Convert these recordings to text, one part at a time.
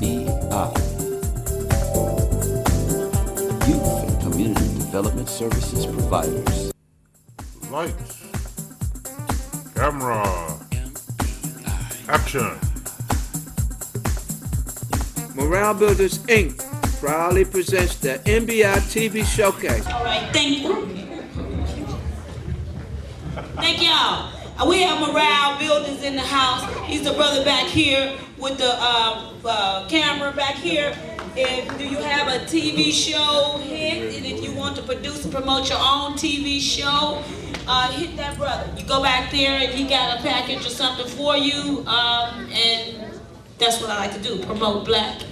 CEI. Youth and Community Development Services Providers. Lights, camera, action. Morale Builders Inc. proudly presents the NBI TV Showcase. All right, thank you. Thank y'all. We have Morale Builders in the house. He's the brother back here with the camera back here. Do you have a TV show hit, and if you want to produce and promote your own TV show, hit that brother. You go back there and he got a package or something for you, and that's what I like to do, promote black,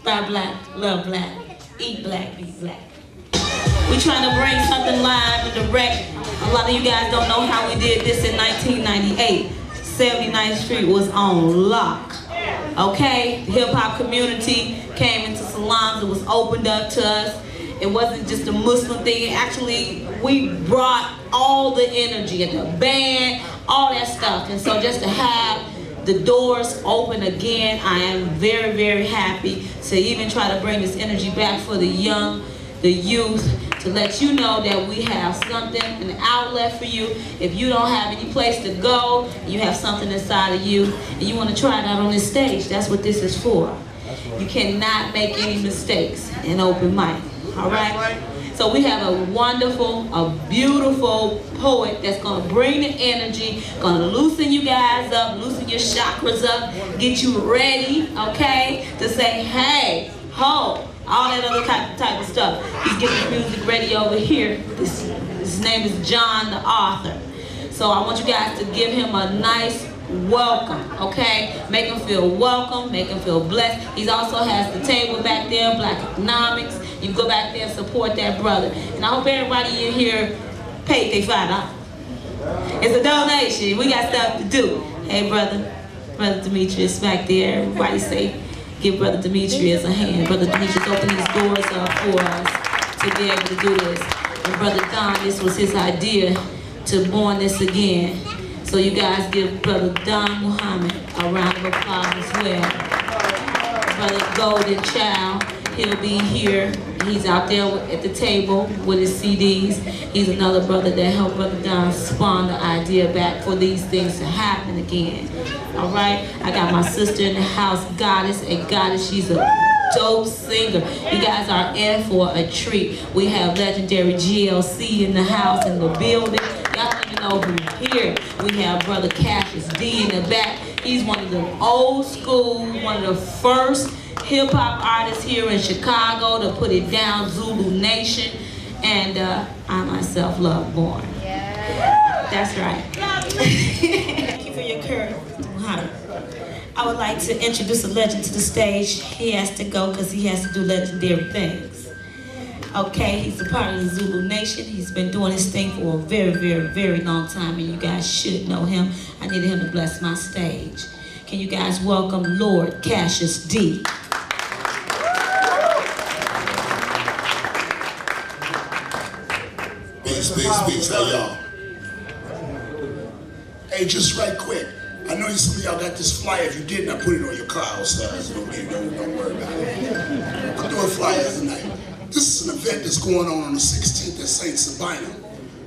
buy black, love black, eat black, be black. We're trying to bring something live and direct. A lot of you guys don't know how we did this in 1998. 79th Street was on lock. Okay, the hip-hop community came into salons. It was opened up to us. It wasn't just a Muslim thing. Actually, we brought all the energy and the band, all that stuff. And so just to have the doors open again, I am very, very happy to even try to bring this energy back for the young, the youth, to let you know that we have something, an outlet for you. If you don't have any place to go, you have something inside of you, and you want to try it out on this stage, that's what this is for. You cannot make any mistakes in open mic, all right? So we have a wonderful, a beautiful poet that's gonna bring the energy, gonna loosen you guys up, loosen your chakras up, get you ready, okay, to say, hey, ho, all that other type of stuff. He's getting the music ready over here. His name is John, the author. So I want you guys to give him a nice welcome, okay? Make him feel welcome, make him feel blessed. He also has the table back there, Black Economics. You can go back there and support that brother. And I hope everybody in here paid their $5. It's a donation. We got stuff to do. Hey, Brother Demetrius back there. Everybody say, give Brother Demetrius a hand. Brother Demetrius opened these doors up for us to be able to do this. And Brother Don, this was his idea to born this again. So you guys give Brother Don Muhammad a round of applause as well. Brother Golden Child, he'll be here. He's out there at the table with his CDs. He's another brother that helped Brother Don spawn the idea back for these things to happen again. All right, I got my sister in the house, Goddess. She's a dope singer. You guys are in for a treat. We have legendary GLC in the house, in the building. Y'all don't even know who's here. We have Brother Cassius D in the back. He's one of the old school, one of the first hip-hop artists here in Chicago to put it down, Zulu Nation. And I myself love Born. Yeah. That's right. Thank you for your courage. I would like to introduce a legend to the stage. He has to go because he has to do legendary things. Okay, he's a part of the Zulu Nation. He's been doing his thing for a very, very, very long time, and you guys should know him. I needed him to bless my stage. Can you guys welcome Lord Cassius D. Peace, how y'all? Hey, just right quick. I know some of y'all got this flyer. If you didn't, I put it on your car outside, so don't worry about it. I'm doing flyers tonight. This is an event that's going on the 16th at St. Sabina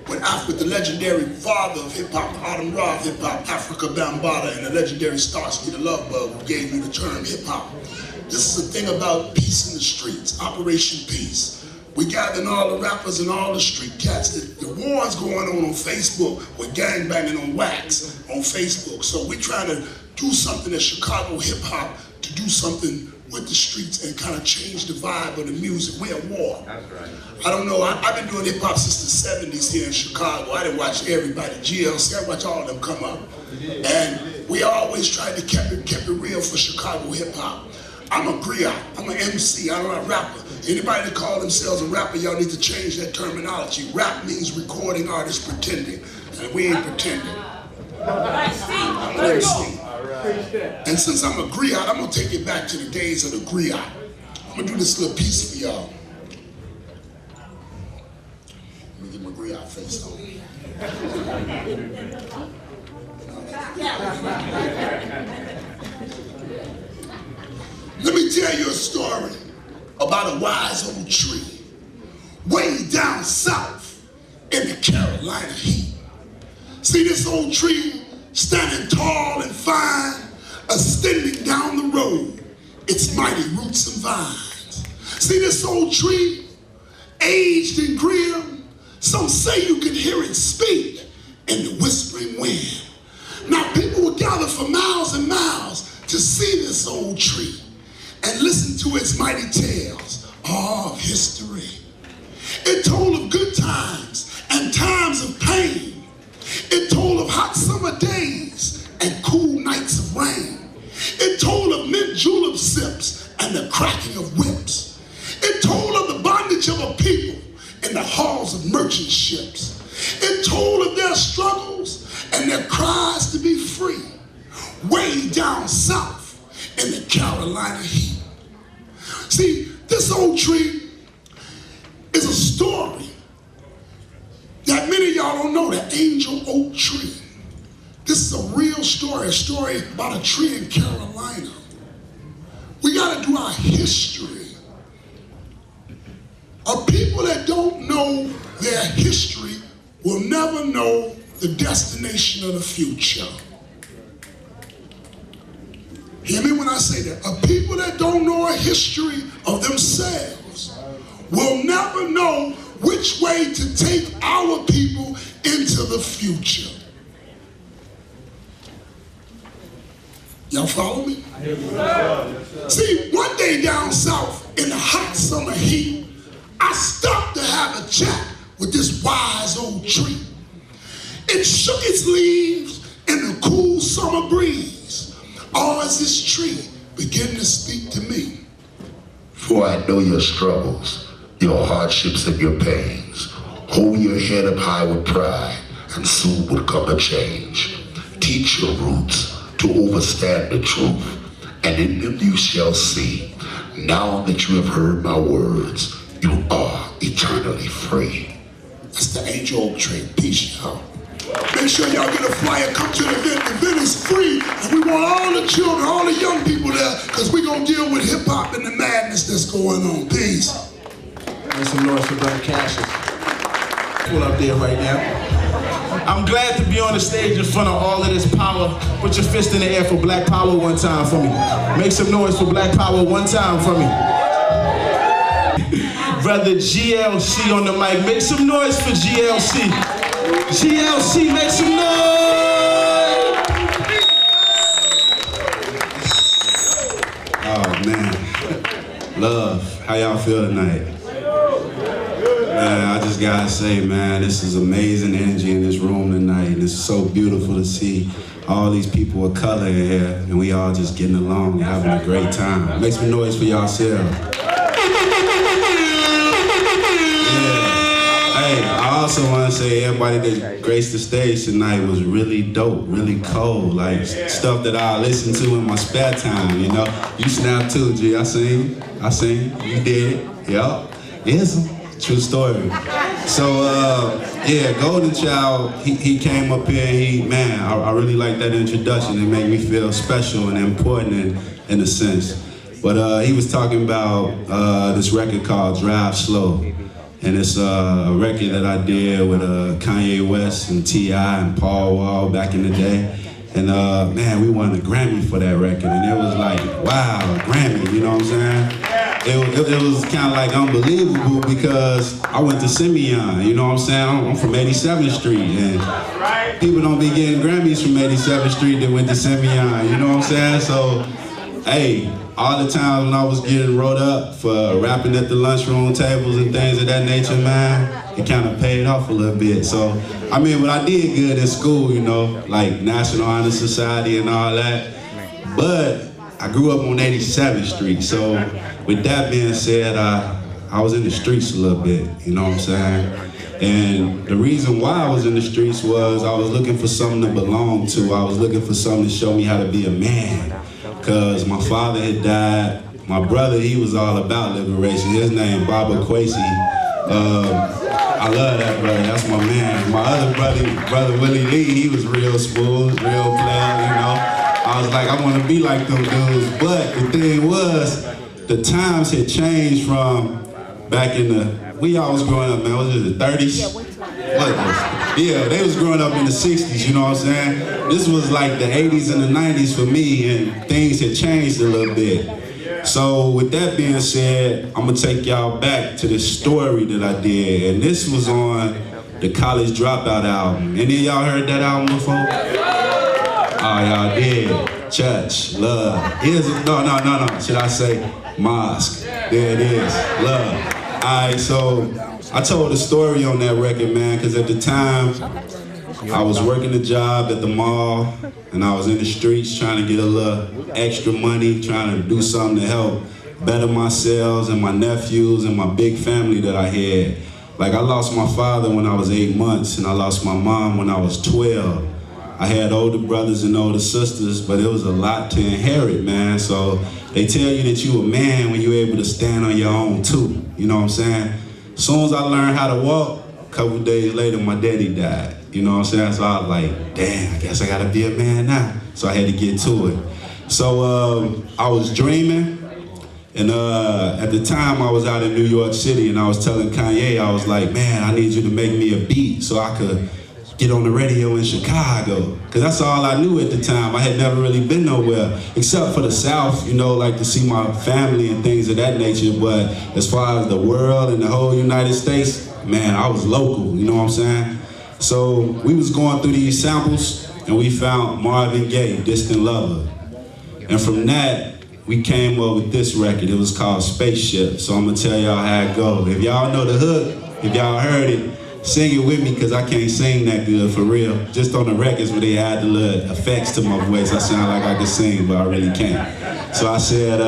with the legendary father of hip-hop, Autumn Raw of hip-hop, Africa Bambaataa, and the legendary Starsky the Love Bug, who gave me the term hip-hop. This is a thing about peace in the streets, Operation Peace. We gathering all the rappers and all the street cats. The war's going on Facebook with gangbanging on wax on Facebook. So we're trying to do something as Chicago hip-hop to do something with the streets and kind of change the vibe of the music. We're at war. That's right. I don't know, I've been doing hip-hop since the 70s here in Chicago. I didn't watch everybody, GLC, I watch all of them come up. And we always tried to keep it real for Chicago hip-hop. I'm a griot, I'm an MC, I'm a rapper. Anybody that call themselves a rapper, y'all need to change that terminology. Rap means recording artists pretending, and we ain't pretending. I'm an MC. And since I'm a griot, I'm gonna take it back to the days of the griot. I'm gonna do this little piece for y'all. Let me get my griot face on. Let me tell you a story about a wise old tree way down south in the Carolina heat. See this old tree standing tall and fine, extending down the road, its mighty roots and vines. See this old tree, aged and grim, some say you can hear it speak in the whispering wind. Now people would gather for miles and miles to see this old tree and listen to its mighty tales of history. It told of good times and times of pain. It told of hot summer days and cool nights of rain. It told of mint julep sips and the cracking of whips. It told of the bondage of a people in the halls of merchant ships. It told of their struggles and their cries to be free, way down south in the Carolina heat. See, this old tree is a story that many of y'all don't know, the angel oak tree. This is a real story, a story about a tree in Carolina. We gotta do our history. A people that don't know their history will never know the destination of the future. Hear me when I say that. A people that don't know a history of themselves will never know which way to take our people into the future. Y'all follow me? See, one day down south in the hot summer heat, I stopped to have a chat with this wise old tree. It shook its leaves in the cool summer breeze. All as this tree began to speak to me. For I know your struggles, your hardships and your pains. Hold your head up high with pride, and soon will come a change. Teach your roots to overstand the truth, and in them you shall see. Now that you have heard my words, you are eternally free. That's the angel oak tree. Peace, y'all. Make sure y'all get a flyer. Come to the event. The event is free, and we want all the children, all the young people there, because we're going to deal with hip-hop and the madness that's going on. Peace. Make some noise for Brother Cassius. Pull up there right now. I'm glad to be on the stage in front of all of this power. Put your fist in the air for Black Power one time for me. Make some noise for Black Power one time for me. Brother GLC on the mic. Make some noise for GLC. GLC, make some noise! Oh man, love, how y'all feel tonight? Man, I just gotta say, man, this is amazing energy in this room tonight. And it's so beautiful to see all these people of color in here, and we all just getting along and having a great time. Make some noise for yourself. Hey, I also want to say everybody that graced the stage tonight was really dope, really cold, like stuff that I listen to in my spare time, you know. You snap too, G, I seen, you did it, yup. It's a true story. So, yeah, Golden Child, he came up here, man, I really like that introduction. It made me feel special and important in a sense. But he was talking about this record called Drive Slow. And it's a record that I did with Kanye West and T.I. and Paul Wall back in the day. And man, we won a Grammy for that record. And it was like, wow, a Grammy, you know what I'm saying? It was kind of like unbelievable because I went to Simeon, you know what I'm saying? I'm from 87th Street, and people don't be getting Grammys from 87th Street that went to Simeon, you know what I'm saying? So, hey, all the times when I was getting wrote up for rapping at the lunchroom tables and things of that nature, man, it kind of paid off a little bit. So, I mean, but I did good in school, you know, like National Honor Society and all that. But I grew up on 87th Street, so with that being said, I was in the streets a little bit, you know what I'm saying? And the reason why I was in the streets was I was looking for something to belong to. I was looking for something to show me how to be a man. Because my father had died. My brother, he was all about liberation. His name, Baba Kwesi. I love that brother, that's my man. My other brother Willie Lee, he was real smooth, real player, you know. I was like, I want to be like them dudes. But the thing was, the times had changed from back in the, we all was growing up, man, was it the 30s? Yeah, they was growing up in the 60s, you know what I'm saying? This was like the 80s and the 90s for me, and things had changed a little bit. So with that being said, I'm gonna take y'all back to this story that I did, and this was on the College Dropout album. Any of y'all heard that album before? Oh, y'all did. Church, love. No. Should I say mosque? There it is, love. All right, so I told a story on that record, man, because at the time, I was working a job at the mall, and I was in the streets trying to get a little extra money, trying to do something to help better myself and my nephews and my big family that I had. Like, I lost my father when I was 8 months, and I lost my mom when I was 12. I had older brothers and older sisters, but it was a lot to inherit, man. So they tell you that you a man when you're able to stand on your own too, you know what I'm saying? As soon as I learned how to walk, a couple days later, my daddy died. You know what I'm saying? So I was like, damn, I guess I gotta be a man now. So I had to get to it. So I was dreaming, and at the time I was out in New York City, and I was telling Kanye, I was like, man, I need you to make me a beat so I could get on the radio in Chicago. Cause that's all I knew at the time. I had never really been nowhere, except for the South, you know, like to see my family and things of that nature. But as far as the world and the whole United States, man, I was local, you know what I'm saying? So we was going through these samples, and we found Marvin Gaye, Distant Lover. And from that, we came up with this record. It was called Spaceship. So I'm gonna tell y'all how it go. If y'all know the hook, if y'all heard it, sing it with me, because I can't sing that good for real. Just on the records where they add the little effects to my voice, I sound like I can sing, but I really can't. So I said,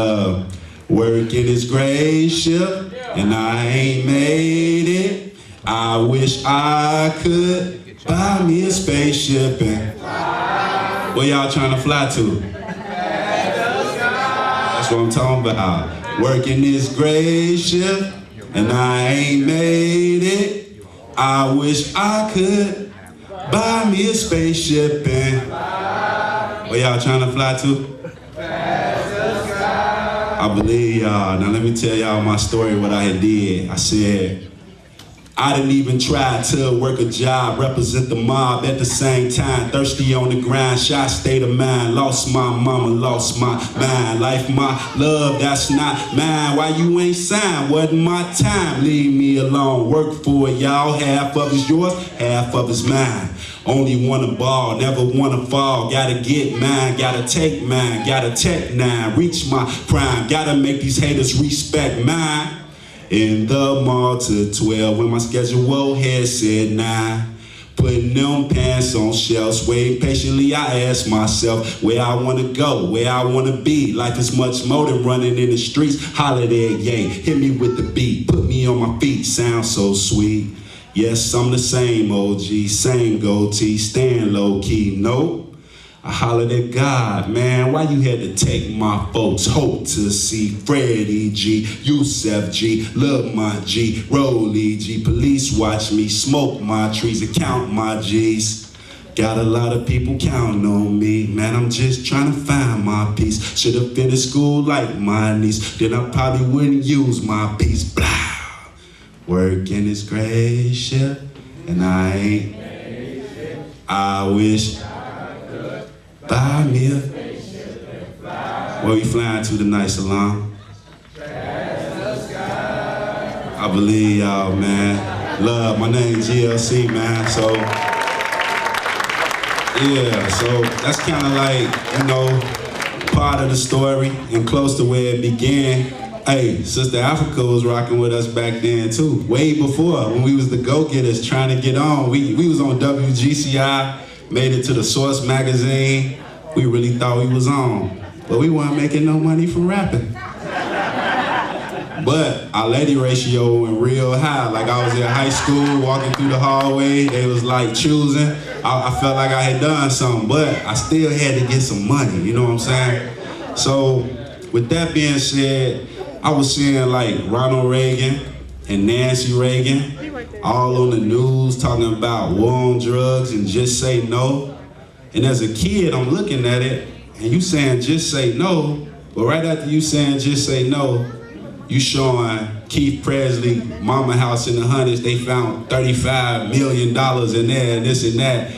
working this great ship, and I ain't made it. I wish I could buy me a spaceship and where y'all trying to fly to? That's what I'm talking about. Working this great ship, and I ain't made it. I wish I could buy me a spaceship and where y'all trying to fly to? I believe y'all. Now let me tell y'all my story, what I had did. I said, I didn't even try to work a job, represent the mob at the same time. Thirsty on the grind, shy state of mind. Lost my mama, lost my mind. Life, my love, that's not mine. Why you ain't signed? Wasn't my time. Leave me alone. Work for it, y'all. Half of it's yours, half of it's mine. Only wanna ball, never wanna fall. Gotta get mine, gotta take mine. Gotta tech 9, reach my prime. Gotta make these haters respect mine. In the mall to 12 when my schedule had said 9. Putting them pants on shelves, waiting patiently I ask myself where I wanna go, where I wanna be. Life is much more than running in the streets. Holiday, yay, hit me with the beat, put me on my feet, sound so sweet. Yes, I'm the same OG, same goatee, staying low key, nope. I hollered at God, man, why you had to take my folks' hope to see Freddie G, Yusef G, Lil my G, Rolly G, police watch me, smoke my trees and count my G's. Got a lot of people counting on me, man, I'm just trying to find my peace. Should've finished school like my niece, then I probably wouldn't use my piece, blah. Working this great ship, and I ain't, I wish buy me a where we flying to tonight, Salam? I believe y'all, man. Love, my name's GLC, man. So, yeah, so that's kind of like, you know, part of the story and close to where it began. Hey, Sister Africa was rocking with us back then too, way before when we was the go-getters trying to get on. We was on WGCI. Made it to the Source magazine. We really thought we was on, but we weren't making no money from rapping. But our lady ratio went real high. Like I was in high school, walking through the hallway, they was like choosing. I felt like I had done something, but I still had to get some money, you know what I'm saying? So with that being said, I was seeing like Ronald Reagan and Nancy Reagan all on the news talking about war on drugs and just say no. And as a kid, I'm looking at it, and you saying just say no, But right after you saying just say no, you showing Keith Presley, Mama House in the Hundreds, they found $35 million in there and this and that.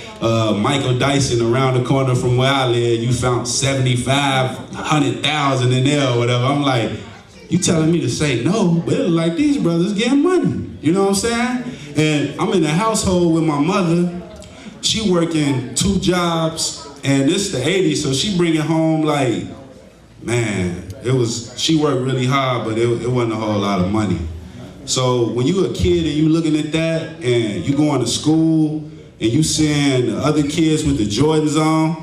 Michael Dyson around the corner from where I live, you found 100,000 in there or whatever. I'm like, you telling me to say no, but it look like these brothers getting money. You know what I'm saying? And I'm in a household with my mother. She working 2 jobs, and this the 80s, so she bringing home like, man, she worked really hard, but it wasn't a whole lot of money. So when you a kid and you looking at that, and you going to school, and you seeing the other kids with the Jordans on,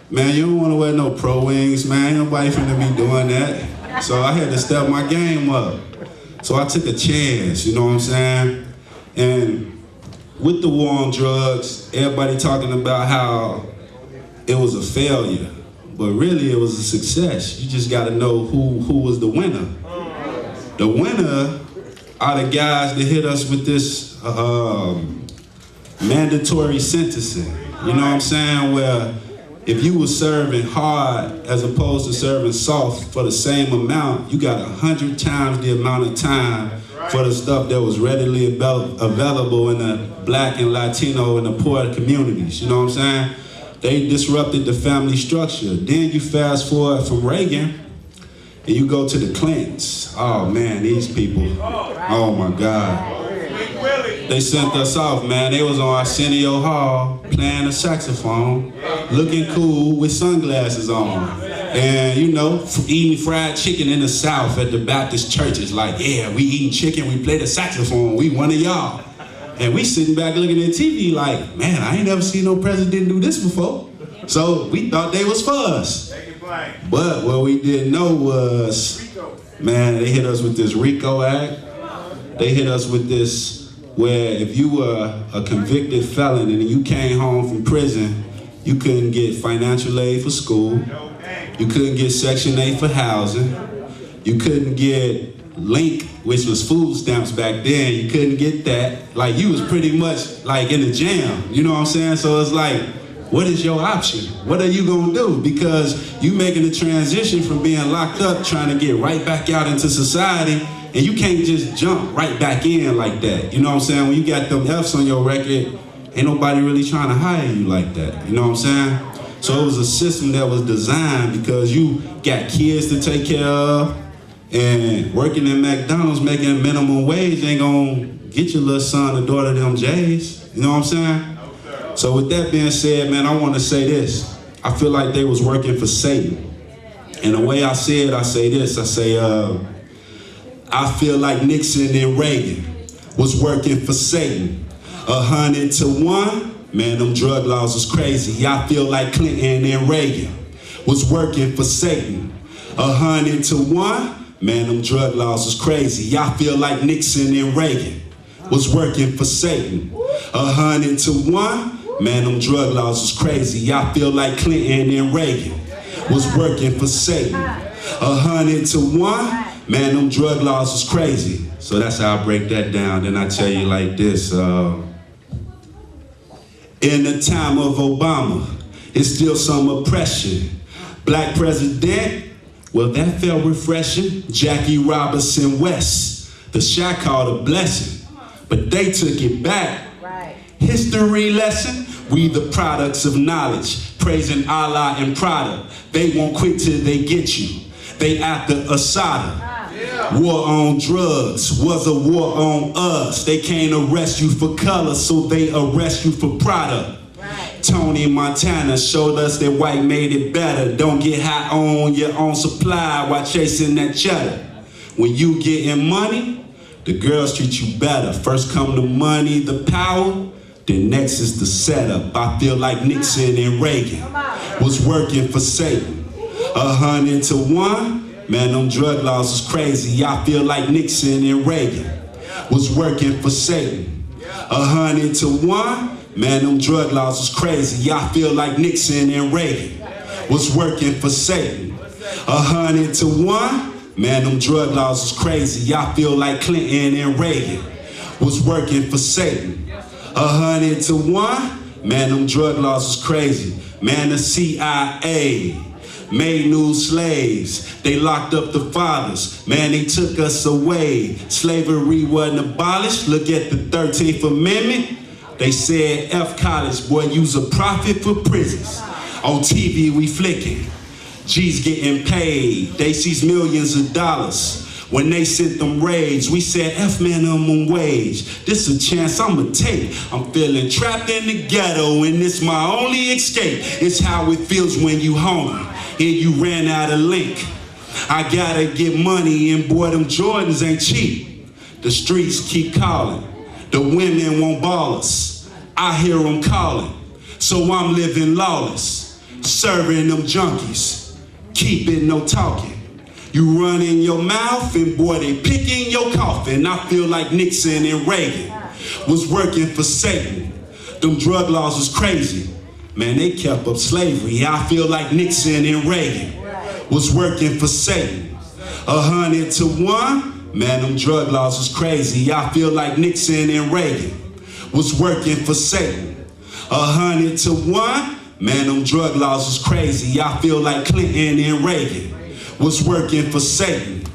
man, you don't want to wear no Pro Wings, man. Ain't nobody finna be doing that. So I had to step my game up. So I took a chance, you know what I'm saying? And with the war on drugs, everybody talking about how it was a failure, but really it was a success. You just gotta know who was the winner. The winner are the guys that hit us with this mandatory sentencing. You know what I'm saying? Where if you were serving hard as opposed to serving soft for the same amount, you got 100 times the amount of time for the stuff that was readily available in the Black and Latino and the poor communities. You know what I'm saying? They disrupted the family structure. Then you fast forward from Reagan and you go to the Clintons. Oh man, these people, oh my God. They sent us off, man. They was on Arsenio Hall playing the saxophone, looking cool with sunglasses on. And you know, eating fried chicken in the South at the Baptist churches. Like, yeah, we eating chicken, we play the saxophone, we one of y'all. And we sitting back looking at TV like, man, I ain't never seen no president do this before. So we thought they was for us. But what we didn't know was, man, they hit us with this RICO Act. They hit us with this where if you were a convicted felon and you came home from prison, you couldn't get financial aid for school. You couldn't get Section 8 for housing. You couldn't get Link, which was food stamps back then. You couldn't get that. Like, you was pretty much like in the jam. You know what I'm saying? So it's like, what is your option? What are you gonna do? Because you making a transition from being locked up, trying to get right back out into society, and you can't just jump right back in like that. You know what I'm saying? When you got them F's on your record, ain't nobody really trying to hire you like that. You know what I'm saying? So it was a system that was designed because you got kids to take care of, and working in McDonald's making minimum wage ain't gonna get your little son or daughter them J's. You know what I'm saying? So with that being said, man, I want to say this. I feel like they was working for Satan. And the way I say it, I say this. I say, I feel like Nixon and Reagan was working for Satan. 100 to 1, man, them drug laws was crazy. I feel like Clinton and Reagan was working for Satan. 100 to 1, man, them drug laws was crazy. I feel like Nixon and Reagan was working for Satan. 100 to 1, man, them drug laws was crazy. I feel like Clinton and Reagan was working for Satan. 100 to 1, man, them drug laws was crazy. So that's how I break that down. Then I tell you like this. In the time of Obama, it's still some oppression. Black president, well, that felt refreshing. Jackie Robinson West, the shot called a blessing, but they took it back. Right. History lesson, we the products of knowledge, praising Allah and Prada. They won't quit till they get you. They after Asada. War on drugs was a war on us. They can't arrest you for color, so they arrest you for product. Right. Tony Montana showed us that white made it better. Don't get high on your own supply while chasing that cheddar. When you getting money, the girls treat you better. First come the money, the power, then next is the setup. I feel like Nixon and Reagan was working for Satan. 100 to 1, man, them drug laws was crazy. I feel like Nixon and Reagan was working for Satan. 100 to 1, man, them drug laws was crazy. I feel like Nixon and Reagan was working for Satan. 100 to 1, man, them drug laws was crazy. I feel like Clinton and Reagan was working for Satan. 100 to 1, man, them drug laws was crazy. Man, the CIA made new slaves. They locked up the fathers. Man, they took us away. Slavery wasn't abolished. Look at the 13th Amendment. They said, F college, boy, use a profit for prisons. On TV, we flicking. G's getting paid. They sees millions of dollars. When they sent them raids, we said F minimum wage. This a chance I'ma take. I'm feeling trapped in the ghetto and it's my only escape. It's how it feels when you hungry and you ran out of link. I gotta get money and boy, them Jordans ain't cheap. The streets keep calling. The women won't ball us. I hear them calling. So I'm living lawless. Serving them junkies. Keeping no talking. You run in your mouth and boy, they picking your coffin. I feel like Nixon and Reagan was working for Satan. Them drug laws was crazy. Man, they kept up slavery. I feel like Nixon and Reagan was working for Satan. 100 to 1, man, them drug laws was crazy. I feel like Nixon and Reagan was working for Satan. 100 to 1, man, them drug laws was crazy. I feel like Clinton and Reagan was working for Satan.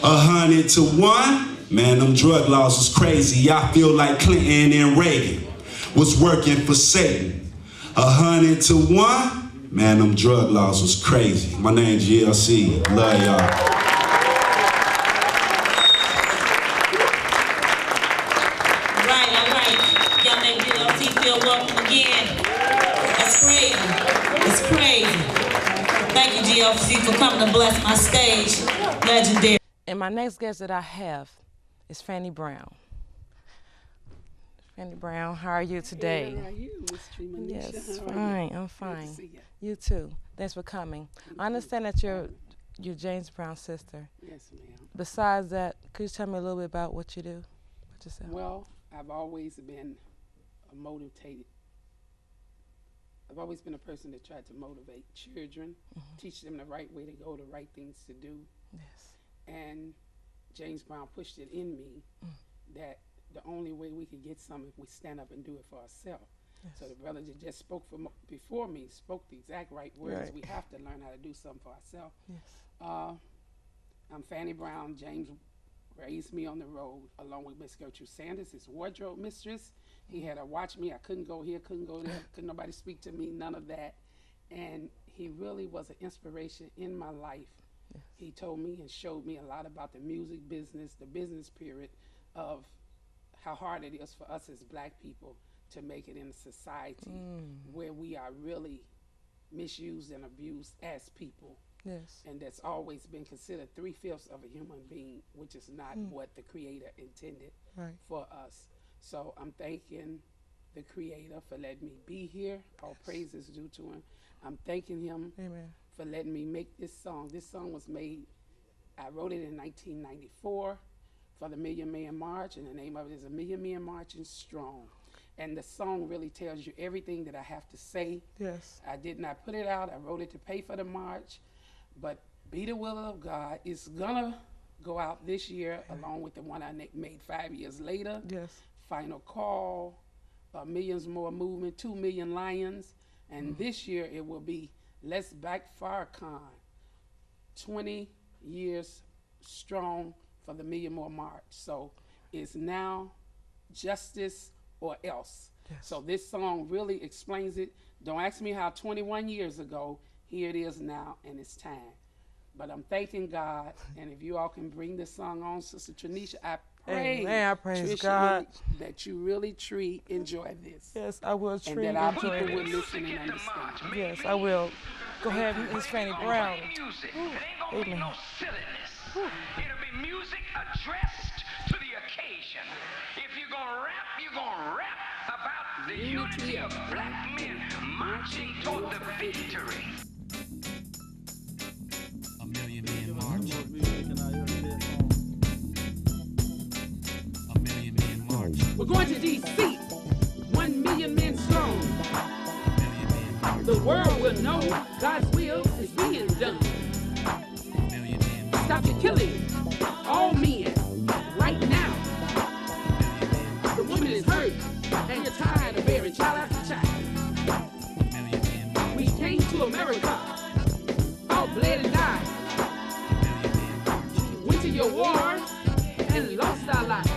100 to 1, man, them drug laws was crazy. I feel like Clinton and Reagan was working for Satan. 100 to 1, man, them drug laws was crazy. My name's GLC. Love y'all. GLC for coming to bless my stage. Legendary. And my next guest that I have is Fanny Brown. Fanny Brown, how are you today? How are you, Miss Treemanisha? Yes, fine. I'm fine. Good to see you. You too. Thanks for coming. I understand that you're James Brown's sister. Yes, ma'am. Besides that, could you tell me a little bit about what you do? What you say? Well, I've always been motivated. I've always been a person that tried to motivate children, teach them the right way to go, the right things to do. Yes. And James Brown pushed it in me that the only way we could get something if we stand up and do it for ourselves. Yes. So the brother that just spoke before me spoke the exact right words. Right. We have to learn how to do something for ourselves. Yes. I'm Fanny Brown. James raised me on the road along with Miss Gertrude Sanders, his wardrobe mistress. He had to watch me. I couldn't go here, couldn't go there, couldn't nobody speak to me, none of that. And he really was an inspiration in my life. Yes. He told me and showed me a lot about the music business, the business period of how hard it is for us as black people to make it in a society where we are really misused and abused as people. Yes. And that's always been considered 3/5 of a human being, which is not what the Creator intended for us. So I'm thanking the Creator for letting me be here. All praise is due to him. I'm thanking him for letting me make this song. This song was made, I wrote it in 1994 for the Million Man March, and the name of it is A Million Men Marching Strong. And the song really tells you everything that I have to say. Yes. I did not put it out. I wrote it to pay for the march, but be the will of God. It's gonna go out this year along with the one I made 5 years later. Yes. Final Call, Millions More Movement, 2 Million Lions, and this year it will be Let's Back Farrakhan, 20 years strong for the Million More March. So it's now justice or else. Yes. So this song really explains it. Don't ask me how 21 years ago, here it is now, and it's time. But I'm thanking God, and if you all can bring this song on, Sister Trenisha, I pray, I praise God that you really enjoy this. Yes, I will and that our people will listen and understand. Yes, I will. Go ahead, Miss Fanny Brown. It'll be no silliness. It'll be music addressed to the occasion. If you're gonna rap, you're gonna rap about the unity of black men marching toward the victory. A million men march. A million men march. We're going to D.C. 1 million men strong. A million men march. The world will know God's will is being done. A million men march. Stop the killing. All men right now. The woman is hurt and you're tired of bearing child after child. A million men march. We came to America. your wars and lost our lives.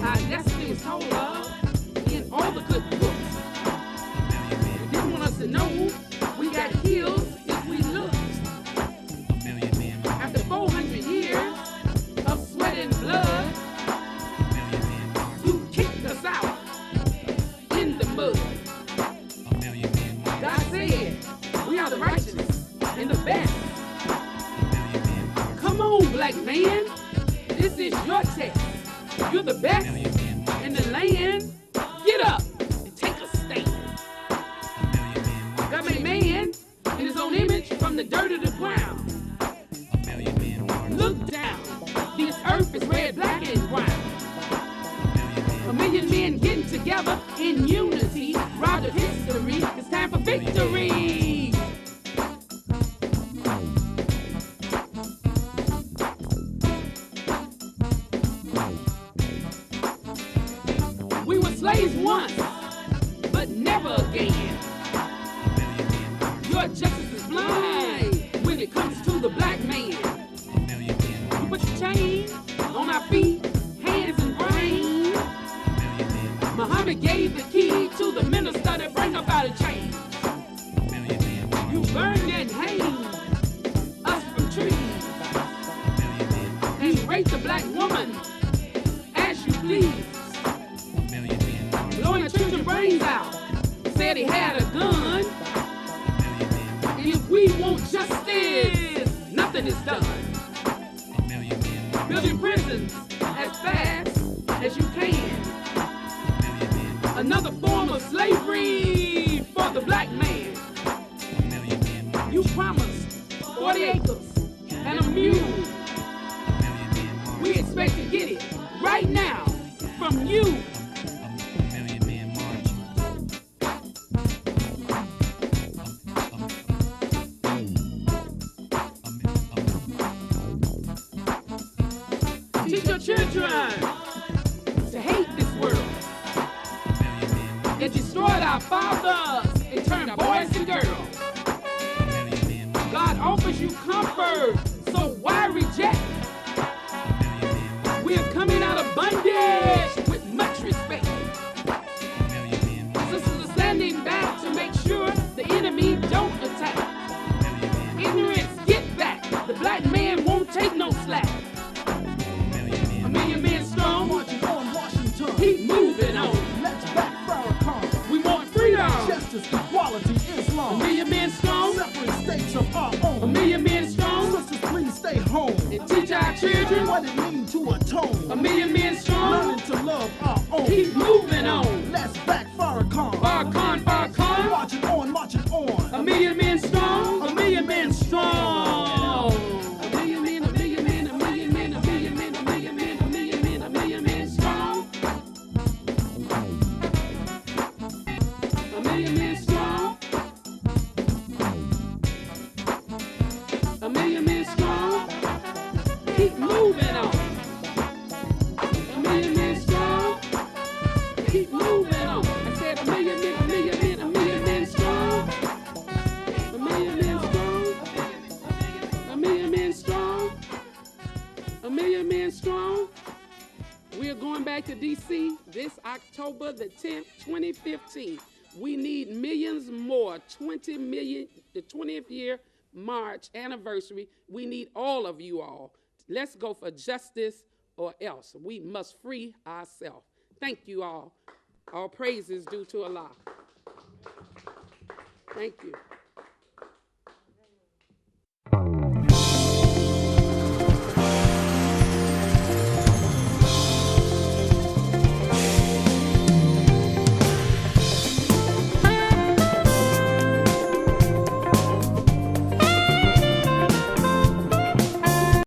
Our destiny is told of in all the good books. You didn't want us to know we got healed if we looked. After 400 years of sweat and blood, you kicked us out in the mud. God said, we are the righteous and the best. Come on, black man, this is your test. You're the best in the land. Get up and take a stand. God made man in his own image from the dirt of the ground. Look down. This earth is red, black, and brown. 1 million men getting together in unity. Round of history. It's time for victory. We were slaves once, but never again. Your justice is blind when it comes to the black man. We put the chain on our feet, hands and brain. Muhammad gave the key to the minister to bring about a change. You burned and hanged us from trees and raped the black woman as you please. Blowing the children's brains out, said he had a gun. If we want justice, nothing is done. Building prisons as fast as you can. Another form of slavery for the black man. You promised 40 acres and a mule. We expect to get it right now from you. Teach your children to hate this world. It destroyed our fathers and turned boys and girls. God offers you comfort, so why reject? We're coming out of bondage with much respect. Sisters are standing back to make sure the enemy don't attack. Ignorance, get back. The black man won't take no slack. 1 million men strong, marching on Washington. Keep moving on. Let's back Farrakhan. We want freedom, justice, equality, Islam. 1 million men strong, separate states of our own. 1 million men strong, sisters please stay home and teach our children what it means to atone. 1 million men strong, learning to love our own. Keep moving on. Let's back Farrakhan. Farrakhan, Farrakhan. Marching on, marching on. 1 million men strong, 1 million men strong. 1 million men, 1 million men, 1 million men, 1 million men, 1 million men, 1 million men, 1 million men strong. 1 million men strong. 1 million men strong. Keep moving on. 1 million men strong. Keep moving on. I said 1 million men, 1 million men, 1 million men strong. 1 million men strong. 1 million men strong. 1 million men strong. We are going back to D.C. this October the 10th, 2015. We need millions more. 20 million, the 20th year March anniversary. We need all of you all. Let's go for justice or else. We must free ourselves. Thank you all. All praise is due to Allah. Thank you.